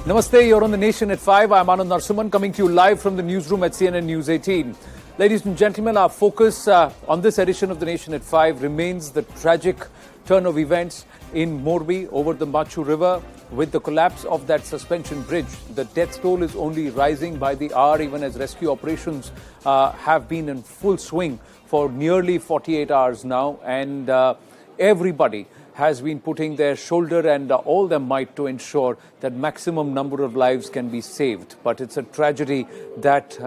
Namaste, you're on The Nation at 5. I'm Anand Narsimhan coming to you live from the newsroom at CNN News 18. Ladies and gentlemen, our focus on this edition of The Nation at 5 remains the tragic turn of events in Morbi over the Machu River with the collapse of that suspension bridge. The death toll is only rising by the hour even as rescue operations have been in full swing for nearly 48 hours now, and everybody has been putting their shoulder and all their might to ensure that maximum number of lives can be saved. But it's a tragedy that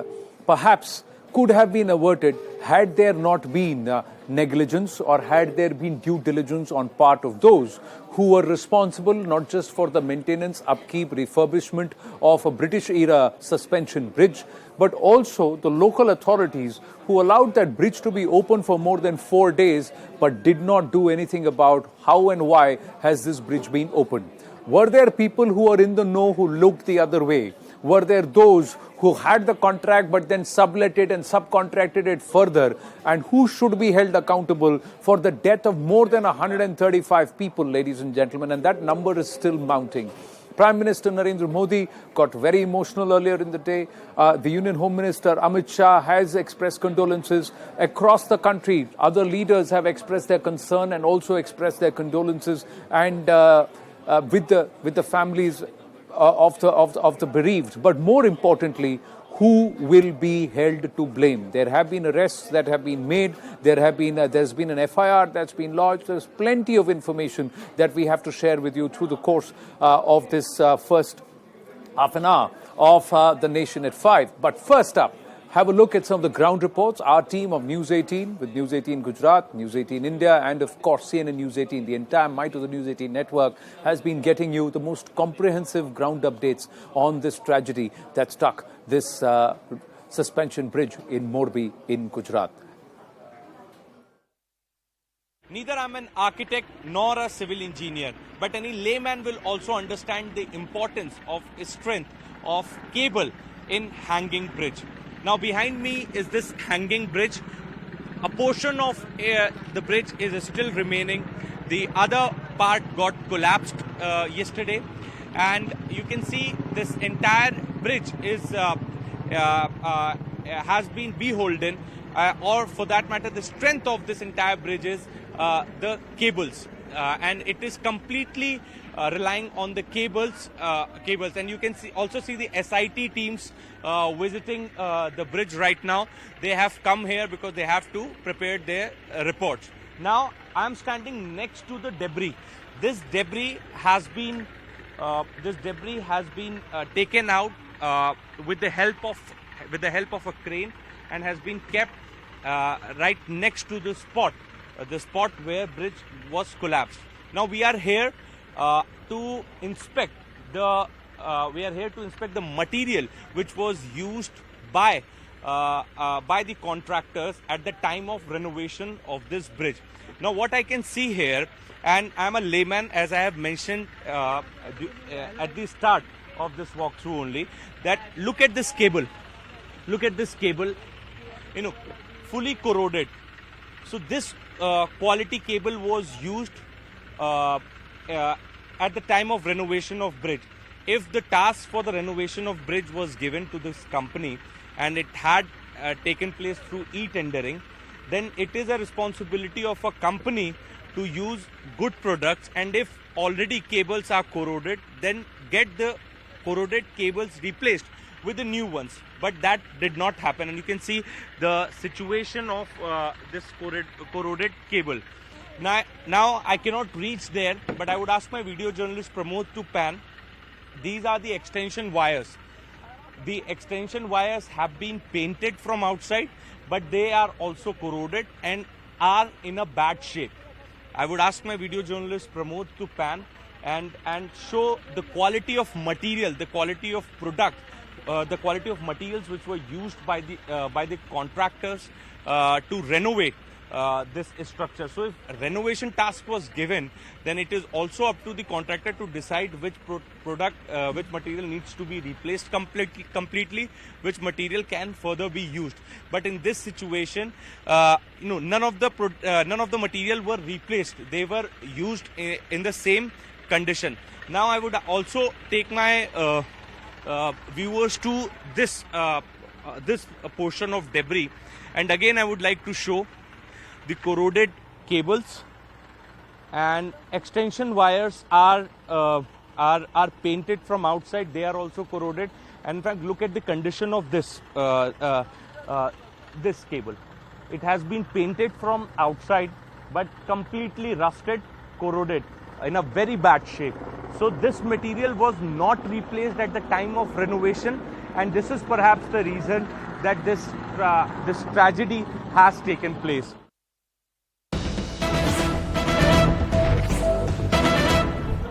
perhaps could have been averted had there not been negligence or had there been due diligence on part of those who were responsible not just for the maintenance, upkeep, refurbishment of a British-era suspension bridge, but also the local authorities who allowed that bridge to be open for more than 4 days but did not do anything about how and why has this bridge been opened. Were there people who were in the know who looked the other way? Were there those who had the contract but then sublet it and subcontracted it further? And who should be held accountable for the death of more than 135 people, ladies and gentlemen? And that number is still mounting. Prime Minister Narendra Modi got very emotional earlier in the day. The Union Home Minister Amit Shah has expressed condolences across the country. Other leaders have expressed their concern and also expressed their condolences and with the families of the bereaved. But more importantly, who will be held to blame? There have been arrests that have been made. There's been an FIR that's been lodged. There's plenty of information that we have to share with you through the course of this first half an hour of The Nation at 5. But first up, have a look at some of the ground reports. Our team of News 18 with News 18 Gujarat, News 18 India, and of course CNN News 18, the entire might of the News 18 network has been getting you the most comprehensive ground updates on this tragedy that struck this suspension bridge in Morbi in Gujarat. Neither I'm an architect nor a civil engineer, but any layman will also understand the importance of strength of cable in hanging bridge. Now behind me is this hanging bridge. A portion of the bridge is still remaining. The other part got collapsed yesterday, and you can see this entire bridge is has been beholden, or for that matter, the strength of this entire bridge is the cables, and it is completely relying on the cables. And you can also see the SIT teams visiting the bridge right now. They have come here because they have to prepare their reports. Now I am standing next to the debris. This debris has been taken out with the help of a crane, and has been kept right next to the spot where bridge was collapsed. Now we are here to inspect the material which was used by the contractors at the time of renovation of this bridge. Now what I can see here, and I'm a layman as I have mentioned at the start of this walkthrough only, that look at this cable, fully corroded. So this quality cable was used at the time of renovation of bridge. If the task for the renovation of bridge was given to this company and it had taken place through e-tendering, then it is a responsibility of a company to use good products, and if already cables are corroded, then get the corroded cables replaced with the new ones. But that did not happen, and you can see the situation of this corroded cable. Now I cannot reach there, but I would ask my video journalist Pramod to pan. These are the extension wires. The extension wires have been painted from outside, but they are also corroded and are in a bad shape. I would ask my video journalist Pramod to pan and show the quality of material, the quality of product, the quality of materials which were used by the contractors to renovate this structure. So if renovation task was given, then it is also up to the contractor to decide which which material needs to be replaced completely, which material can further be used. But in this situation, none of the material were replaced. They were used in the same condition. Now I would also take my viewers to this portion of debris, and again I would like to show the corroded cables, and extension wires are painted from outside. They are also corroded, and in fact look at the condition of this this cable. It has been painted from outside but completely rusted, corroded, in a very bad shape. So this material was not replaced at the time of renovation, and this is perhaps the reason that this tragedy has taken place.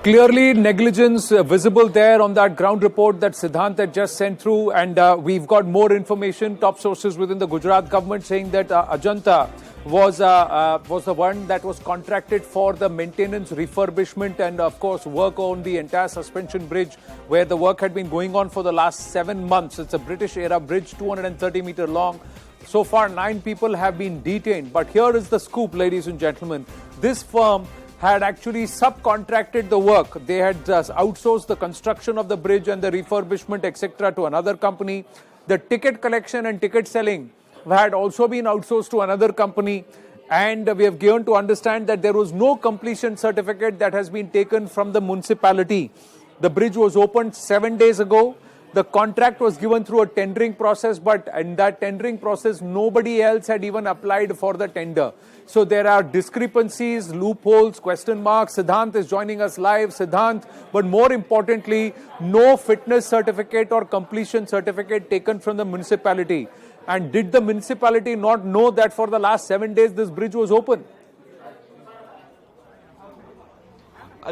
Clearly, negligence visible there on that ground report that Siddhant had just sent through, and we've got more information. Top sources within the Gujarat government saying that Ajanta was the one that was contracted for the maintenance, refurbishment, and of course work on the entire suspension bridge, where the work had been going on for the last 7 months. It's a British-era bridge, 230-meter long. So far, 9 people have been detained. But here is the scoop, ladies and gentlemen. This firm had actually subcontracted the work. They had outsourced the construction of the bridge and the refurbishment, etc., to another company. The ticket collection and ticket selling had also been outsourced to another company. And we have given to understand that there was no completion certificate that has been taken from the municipality. The bridge was opened 7 days ago. The contract was given through a tendering process, but in that tendering process, nobody else had even applied for the tender. So there are discrepancies, loopholes, question marks. Siddhant is joining us live. Siddhant, but more importantly, no fitness certificate or completion certificate taken from the municipality. And did the municipality not know that for the last 7 days this bridge was open?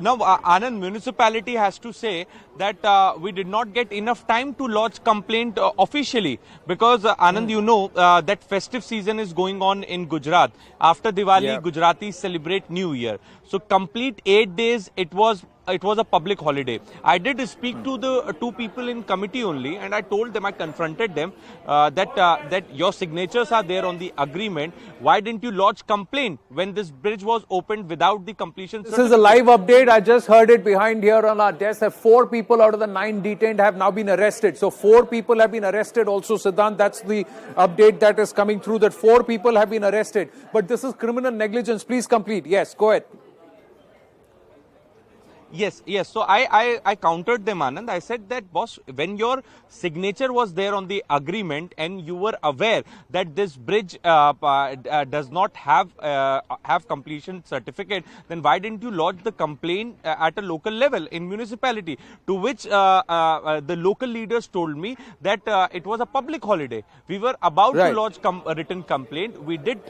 Now, Anand, municipality has to say that we did not get enough time to lodge complaint officially, because Anand, you know that festive season is going on in Gujarat. After Diwali, Gujaratis celebrate New Year. So complete 8 days, it was a public holiday. I did speak to the 2 people in committee only, and I told them, I confronted them that your signatures are there on the agreement. Why didn't you lodge complaint when this bridge was opened without the completion certificate? This is a live update. I just heard it behind here on our desk. 4 people out of the 9 detained have now been arrested. So 4 people have been arrested also, Siddhant. That's the update that is coming through, that 4 people have been arrested. But this is criminal negligence. Please complete. Yes, go ahead. Yes. So I countered them, Anand. I said that, boss, when your signature was there on the agreement and you were aware that this bridge does not have completion certificate, then why didn't you lodge the complaint at a local level in municipality? To which the local leaders told me that it was a public holiday. We were about to lodge a written complaint. We did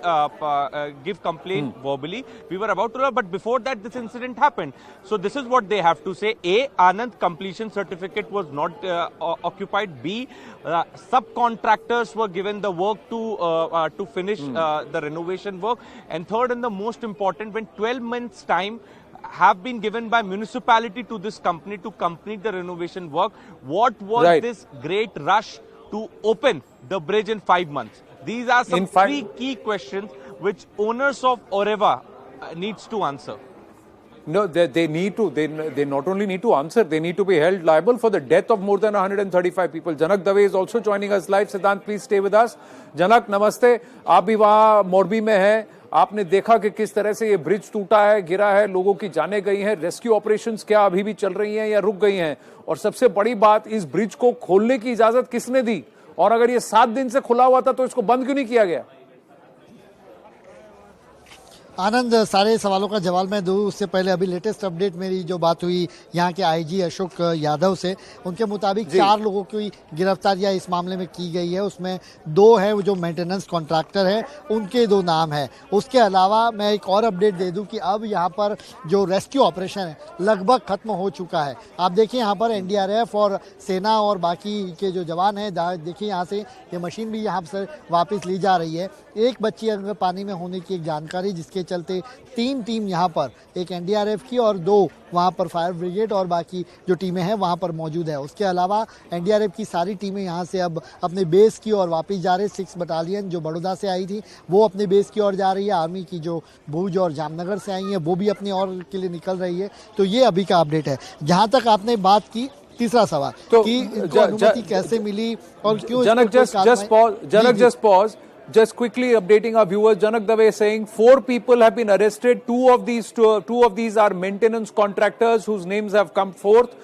give complaint verbally. We were about to, but before that this incident happened. So this is what they have to say. A, Anand, completion certificate was not occupied. B, subcontractors were given the work to finish the renovation work. And third, and the most important, when 12 months time have been given by municipality to this company to complete the renovation work, what was this great rush to open the bridge in 5 months? These are some 3 key questions which owners of Oreva needs to answer. No, they need to. They not only need to answer, they need to be held liable for the death of more than 135 people. Janak Dave is also joining us live. Siddhant, please stay with us. Janak, नमस्ते. आप भी वहाँ मोरबी में हैं. आपने देखा कि किस तरह से ये ब्रिज टूटा है, गिरा है, लोगों की जानें गई हैं. रेस्क्यू ऑपरेशंस क्या अभी भी चल रही हैं या रुक गई हैं? और सबसे बड़ी बात, इस ब्रिज को खोलने की इजाजत किसने दी? और अगर ये 7 दिन से खुला हुआ था तो इसको बंद क्यों नहीं किया गया? आनंद, सारे सवालों का जवाब मैं दूं उससे पहले अभी लेटेस्ट अपडेट मेरी जो बात हुई यहाँ के आईजी अशोक यादव से, उनके मुताबिक 4 लोगों की गिरफ्तारियां इस मामले में की गई है। उसमें 2 है वो जो मेंटेनेंस कॉन्ट्रैक्टर है, उनके 2 नाम है। उसके अलावा मैं एक और अपडेट दे दूं कि अब यहाँ पर जो रेस्क्यू ऑपरेशन है लगभग खत्म हो चुका है। आप देखिए यहाँ पर एनडीआरएफ और सेना और बाकी के जो जवान हैं, देखिए यहाँ से ये मशीन भी यहाँ से वापस ली जा रही है। एक बच्ची अगर पानी में होने की एक जानकारी, जिसके चलते 3 टीम यहाँ पर, एक एनडीआरएफ की और 2 वहाँ पर फायर ब्रिगेड और बाकी जो टीमें हैं वहाँ पर मौजूद है। उसके अलावा एनडीआरएफ की सारी टीमें यहाँ से अब अपने बेस की ओर वापस जा रहे हैं। 6 बटालियन जो बड़ौदा से आई थी वो अपने बेस की ओर जा रही है। आर्मी की जो भुज और जामनगर से आई है वो भी अपनी ओर के लिए निकल रही है। तो ये अभी का अपडेट है। जहाँ तक आपने बात की तीसरा सवाल तो कि इनको अनुमति कैसे मिली और क्यों Janak, just pause. Janak, just pause. Just quickly updating our viewers, Janak Dave saying 4 people have been arrested. Two of these are maintenance contractors whose names have come forth.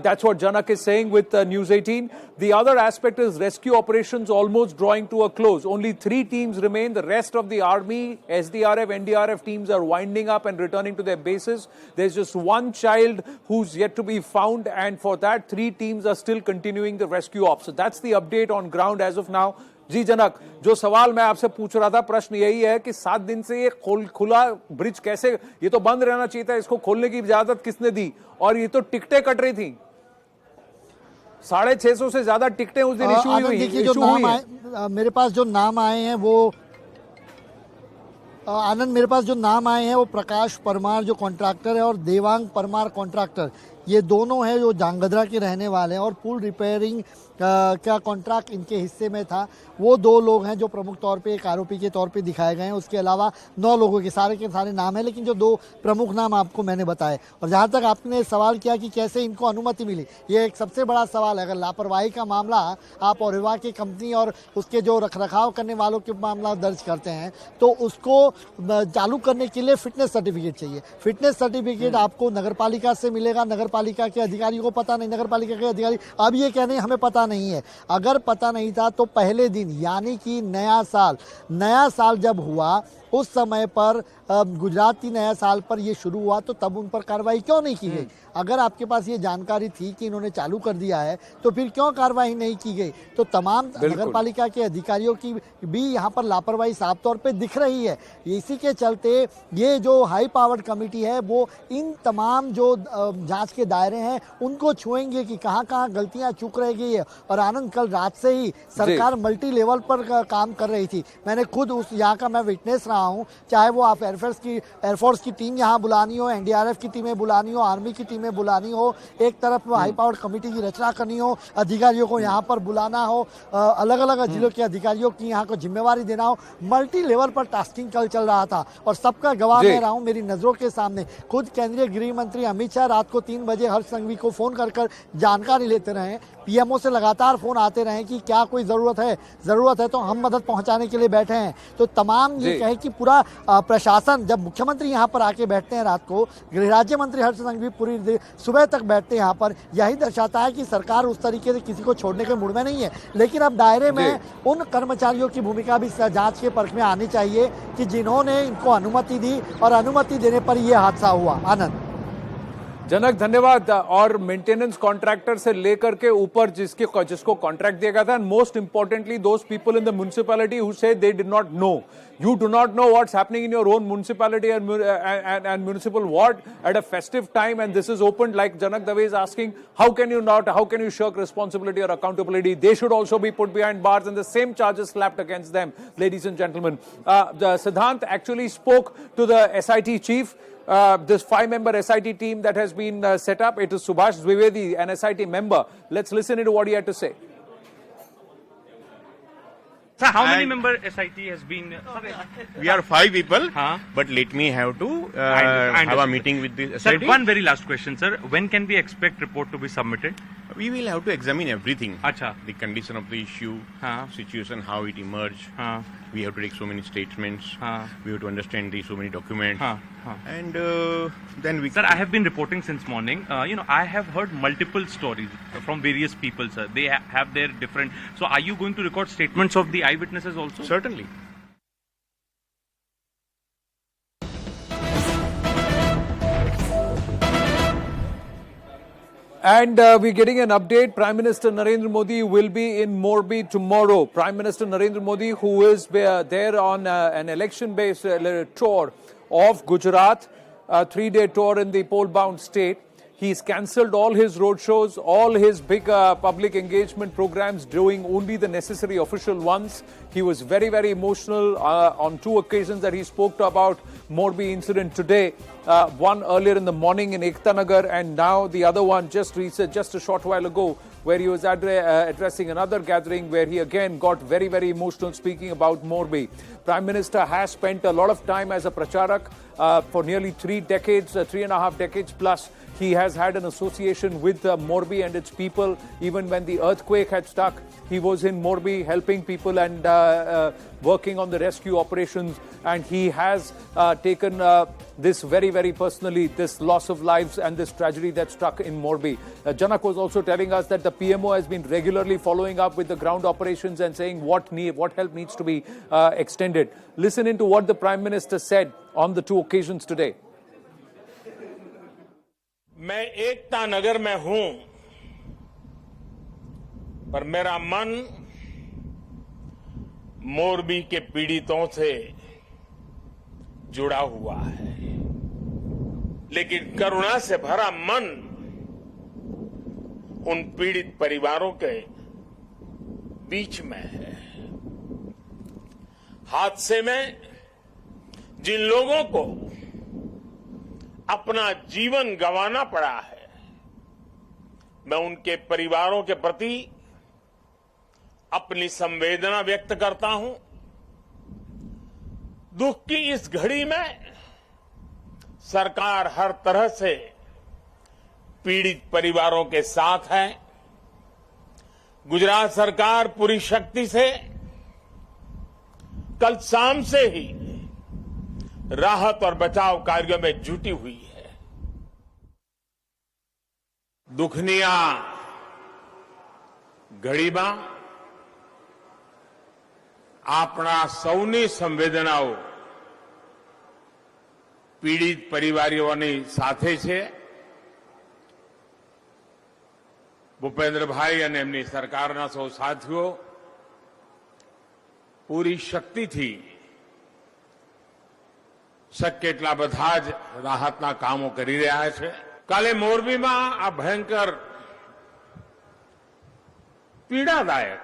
That's what Janak is saying with News 18. The other aspect is rescue operations almost drawing to a close. Only 3 teams remain. The rest of the army, SDRF, NDRF teams are winding up and returning to their bases. There's just one child who's yet to be found, and for that 3 teams are still continuing the rescue ops. So that's the update on ground as of now. जी जनक, जो सवाल मैं आपसे पूछ रहा था, प्रश्न यही है कि 7 दिन से ये खुला ब्रिज कैसे, ये तो बंद रहना चाहिए था, इसको खोलने की इजाजत किसने दी? और ये तो टिकटें कट रही थी, 650 से ज्यादा टिकटें उस दिन इशू हुई। देखिए जो नाम आए मेरे पास, जो नाम आए हैं वो आनंद, मेरे पास जो नाम आए हैं वो प्रकाश परमार जो कॉन्ट्रैक्टर है और देवांग परमार कॉन्ट्रैक्टर, ये दोनों हैं जो जांगदरा के रहने वाले हैं और पुल रिपेयरिंग का कॉन्ट्रैक्ट इनके हिस्से में था। वो 2 लोग हैं जो प्रमुख तौर पे एक आरोपी के तौर पे दिखाए गए हैं। उसके अलावा 9 लोगों के सारे नाम हैं, लेकिन जो 2 प्रमुख नाम आपको मैंने बताए। और जहाँ तक आपने सवाल किया कि कैसे इनको अनुमति मिली, ये एक सबसे बड़ा सवाल है। अगर लापरवाही का मामला आप और विभाग की कंपनी और उसके जो रखरखाव करने वालों के मामला दर्ज करते हैं तो उसको चालू करने के लिए फिटनेस सर्टिफिकेट चाहिए। फिटनेस सर्टिफिकेट आपको नगरपालिका से मिलेगा, नगरपालिका के अधिकारियों को पता नहीं, नगरपालिका के अधिकारी अब ये कह रहे हैं हमें पता नहीं है। अगर पता नहीं था तो पहले दिन यानी कि नया साल जब हुआ उस समय पर गुजरात की नया साल पर ये शुरू हुआ तो तब उन पर कार्रवाई क्यों नहीं की गई? अगर आपके पास ये जानकारी थी कि इन्होंने चालू कर दिया है तो फिर क्यों कार्रवाई नहीं की गई? तो तमाम नगरपालिका के अधिकारियों की भी यहाँ पर लापरवाही साफ तौर पे दिख रही है। इसी के चलते ये जो हाई पावर्ड कमेटी है वो इन तमाम जो जांच के दायरे हैं उनको छुएंगे कि कहाँ कहाँ गलतियाँ चूक रह गई है। और आनंद, कल रात से ही सरकार मल्टी लेवल पर काम कर रही थी। मैंने खुद उस यहाँ का मैं विटनेस रहा हूँ, चाहे वो आप एयरफोर्स की टीम यहाँ बुलानी हो, एनडीआरएफ की टीमें बुलानी हो, आर्मी की टीमें बुलानी हो, एक तरफ हाई पावर्ड कमेटी की रचना करनी हो, अधिकारियों को यहाँ पर बुलाना हो, अलग अलग जिलों के अधिकारियों की यहाँ को जिम्मेवारी देना हो, मल्टी लेवल पर टास्किंग कल चल रहा था। और सबका गवाह मैं रहा हूँ मेरी नजरों के सामने। खुद केंद्रीय गृह मंत्री अमित शाह रात को 3 बजे हर्ष संघवी को फोन कर जानकारी लेते रहे। पीएमओ से लगातार फोन आते रहे कि क्या कोई जरूरत है तो हम मदद पहुंचाने के लिए बैठे हैं। तो तमाम ये कहे कि पूरा प्रशासन, जब मुख्यमंत्री यहाँ पर आके बैठते हैं रात को, गृह राज्य मंत्री हर्ष संघवी पूरी सुबह तक बैठते हैं यहाँ पर, यही दर्शाता है कि सरकार उस तरीके से किसी को छोड़ने के मूड में नहीं है। लेकिन अब दायरे में उन कर्मचारियों की भूमिका भी जांच के परख में आनी चाहिए कि जिन्होंने इनको अनुमति दी और अनुमति देने पर यह हादसा हुआ। आनंद, जनक धन्यवाद। और मेंटेनेंस कॉन्ट्रैक्टर से लेकर के ऊपर जिसको कॉन्ट्रैक्ट दिया गया था, and most importantly those people in the municipality who say they did not know, you do not know what's happening in your own municipality and municipal ward at a festive time, and this is opened like Janak Dave is asking, how can you shirk responsibility or accountability? They should also be put behind bars and the same charges slapped against them. Ladies and gentlemen, the Siddhant actually spoke to the SIT chief. This 5-member SIT team that has been set up, it is Subhash Dwivedi, an SIT member. Let's listen to what he had to say. Sir, how many member SIT has been? We are 5 people, but let me have to have a meeting with the SIT. Sir, one very last question, sir. When can we expect report to be submitted? We will have to examine everything. Acha. The condition of the issue, situation, how it emerged. We have to take so many statements. We have to understand so many documents. And then we... Sir, I have been reporting since morning. I have heard multiple stories from various people, sir. They have their different... So are you going to record statements of the eyewitnesses also? Certainly. And we're getting an update. Prime Minister Narendra Modi will be in Morbi tomorrow. Prime Minister Narendra Modi, who is there on an election-based tour of Gujarat, a 3-day tour in the poll-bound state. He's cancelled all his road shows, all his big public engagement programs, doing only the necessary official ones. He was very, very emotional on 2 occasions that he spoke about Morbi incident today. One earlier in the morning in Ekta Nagar, and now the other one just a short while ago, where he was addressing another gathering where he again got very, very emotional speaking about Morbi. Prime Minister has spent a lot of time as a pracharak for nearly 3 decades, 3.5 decades plus. He has had an association with Morbi and its people. Even when the earthquake had struck, he was in Morbi helping people and working on the rescue operations. And he has taken this very, very personally, this loss of lives and this tragedy that struck in Morbi. Janak was also telling us that the PMO has been regularly following up with the ground operations and saying what help needs to be extended. Listen into what the Prime Minister said on the 2 occasions today. मैं एकता नगर में हूं, पर मेरा मन मोरबी के पीड़ितों से जुड़ा हुआ है, लेकिन करुणा से भरा मन उन पीड़ित परिवारों के बीच में है। हादसे में जिन लोगों को अपना जीवन गंवाना पड़ा है, मैं उनके परिवारों के प्रति अपनी संवेदना व्यक्त करता हूं। दुख की इस घड़ी में सरकार हर तरह से पीड़ित परिवारों के साथ है। गुजरात सरकार पूरी शक्ति से कल शाम से ही राहत और बचाव कार्यों में जुटी हुई है। दुखनिया घड़ीમાં આપણા સૌની સંવેદનાઓ પીડિત પરિવારોની સાથે છે। ભૂપેન્દ્રભાઈ અને એમની સરકારના સૌ સાથીઓ પૂરી શક્તિથી શક્ય એટલા બધા જ રાહતના કામો કરી રહ્યા છે। કાલે મોરબીમાં આ ભયંકર પીડાદાયક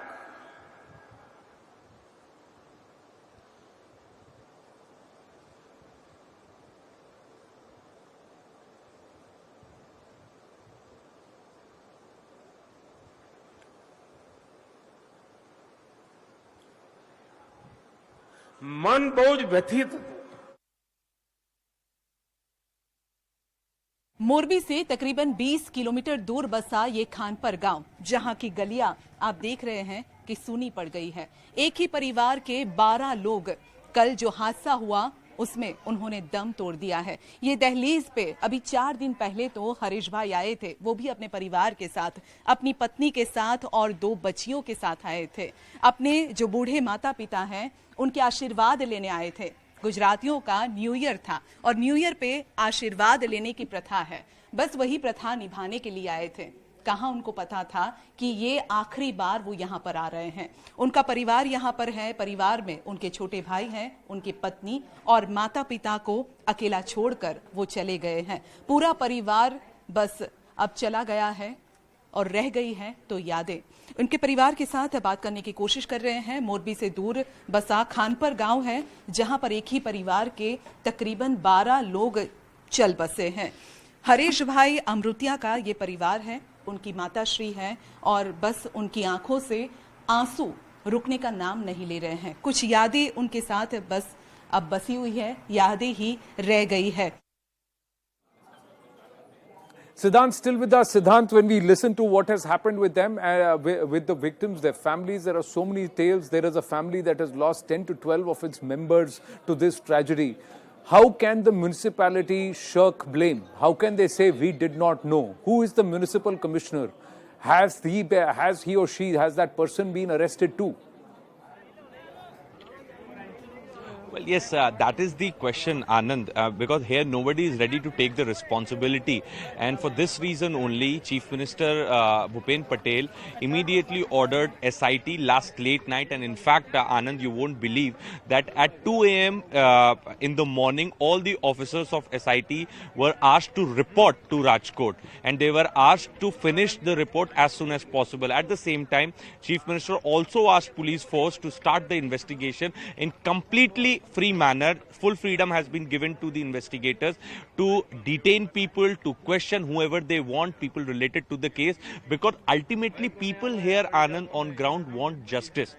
मन बहुत व्यथित હતું। मोरबी से तकरीबन 20 किलोमीटर दूर बसा ये खानपर गांव, जहां की गलियां आप देख रहे हैं कि सूनी पड़ गई है। एक ही परिवार के 12 लोग कल जो हादसा हुआ उसमें उन्होंने दम तोड़ दिया है। ये दहलीज पे अभी 4 दिन पहले तो हरीश भाई आए थे, वो भी अपने परिवार के साथ, अपनी पत्नी के साथ और 2 बच्चियों के साथ आए थे। अपने जो बूढ़े माता पिता हैं उनके आशीर्वाद लेने आए थे। गुजरातियों का न्यू ईयर था और न्यू ईयर पे आशीर्वाद लेने की प्रथा है, बस वही प्रथा निभाने के लिए आए थे। कहां उनको पता था कि ये आखिरी बार वो यहाँ पर आ रहे हैं। उनका परिवार यहाँ पर है, परिवार में उनके छोटे भाई हैं, उनकी पत्नी और माता पिता को अकेला छोड़कर वो चले गए हैं। पूरा परिवार बस अब चला गया है और रह गई है तो यादें। उनके परिवार के साथ बात करने की कोशिश कर रहे हैं। मोरबी से दूर बसा खानपर गांव है, जहां पर एक ही परिवार के तकरीबन 12 लोग चल बसे हैं। हरीश भाई अमृतिया का ये परिवार है, उनकी माताश्री है और बस उनकी आंखों से आंसू रुकने का नाम नहीं ले रहे हैं। कुछ यादें उनके साथ बस अब बसी हुई है, यादें ही रह गई है। Siddhant still with us. Siddhant, when we listen to what has happened with them, with the victims, their families, there are so many tales. There is a family that has lost 10 to 12 of its members to this tragedy. How can the municipality shirk blame? How can they say we did not know? Who is the municipal commissioner? Has he or she, has that person been arrested too? Well, yes, that is the question, Anand, because here nobody is ready to take the responsibility. And for this reason only, Chief Minister Bhupen Patel immediately ordered SIT last late night. And in fact, Anand, you won't believe that at 2 a.m. In the morning, all the officers of SIT were asked to report to Rajkot. And they were asked to finish the report as soon as possible. At the same time, Chief Minister also asked police force to start the investigation in completely free manner. Full freedom has been given to the investigators to detain people, to question whoever they want, people related to the case, because ultimately people here, Anand, on ground want justice.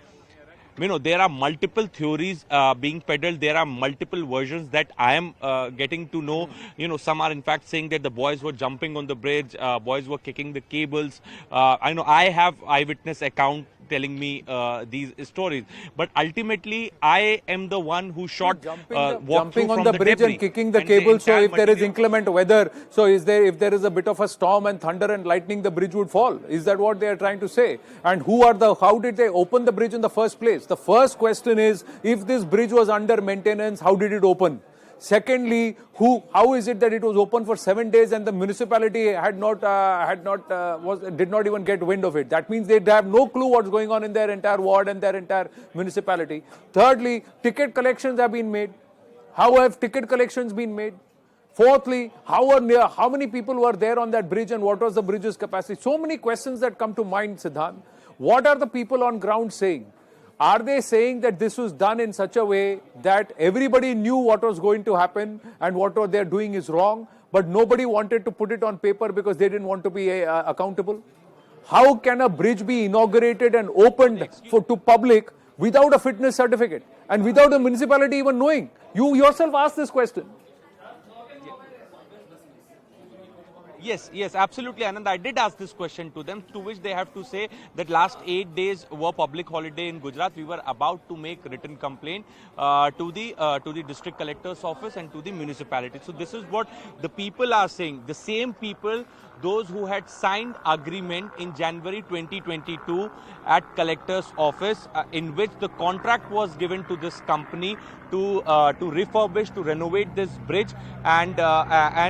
You know, there are multiple theories being peddled. There are multiple versions that I am getting to know. You know, some are in fact saying that the boys were jumping on the bridge, boys were kicking the cables. I know I have eyewitness account telling me these stories. But ultimately, I am the one who shot, jumping on the bridge and kicking the cable. So if there is inclement weather, so if there is a bit of a storm and thunder and lightning, the bridge would fall. Is that what they are trying to say? And how did they open the bridge in the first place? The first question is, if this bridge was under maintenance, how did it open? Secondly, how is it that it was open for 7 days and the municipality did not even get wind of it? That means they have no clue what's going on in their entire ward and their entire municipality. Thirdly, ticket collections have been made. How have ticket collections been made? Fourthly, how many people were there on that bridge and what was the bridge's capacity? So many questions that come to mind, Siddhant. What are the people on ground saying? Are they saying that this was done in such a way that everybody knew what was going to happen and what they're doing is wrong, but nobody wanted to put it on paper because they didn't want to be accountable? How can a bridge be inaugurated and opened to public without a fitness certificate and without the municipality even knowing? You yourself asked this question. Yes, absolutely, Anand. I did ask this question to them, to which they have to say that last 8 days were public holiday in Gujarat. We were about to make written complaint to the district collector's office and to the municipality. So this is what the people are saying. The same people, those who had signed agreement in January 2022 at collector's office, in which the contract was given to this company to refurbish, to renovate this bridge and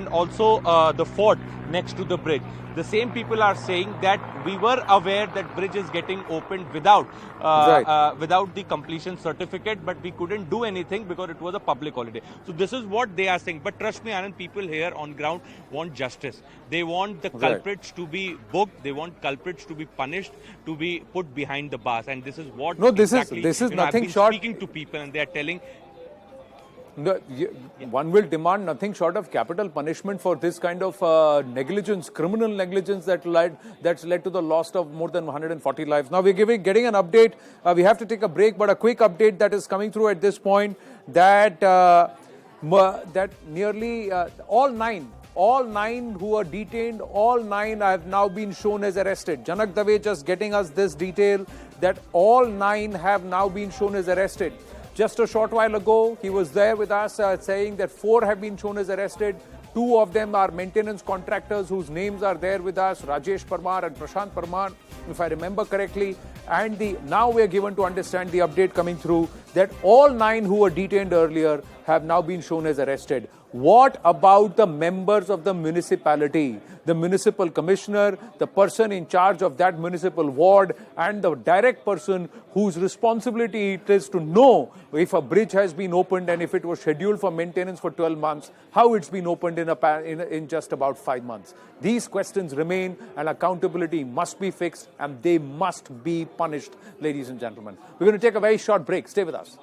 also the fort next to the bridge. The same people are saying that we were aware that bridge is getting opened without the completion certificate, but we couldn't do anything because it was a public holiday. So this is what they are saying. But trust me, Anand, people here on ground want justice. They want the culprits to be booked. They want culprits to be punished, to be put behind the bars. And this is what this is nothing short. Speaking to people, and they are telling. One will demand nothing short of capital punishment for this kind of negligence, criminal negligence that's led to the loss of more than 140 lives. Now we're getting an update. We have to take a break, but a quick update that is coming through at this point that nearly all nine who were detained, all 9 have now been shown as arrested. Janak Dave just getting us this detail that all 9 have now been shown as arrested. Just a short while ago, he was there with us saying that 4 have been shown as arrested. 2 of them are maintenance contractors whose names are there with us, Rajesh Parmar and Prashant Parmar, if I remember correctly. And now we are given to understand the update coming through that all 9 who were detained earlier have now been shown as arrested. What about the members of the municipality, the municipal commissioner, the person in charge of that municipal ward, and the direct person whose responsibility it is to know if a bridge has been opened and if it was scheduled for maintenance for 12 months, how it's been opened in just about 5 months? These questions remain, and accountability must be fixed and they must be punished, ladies and gentlemen. We're going to take a very short break. Stay with us.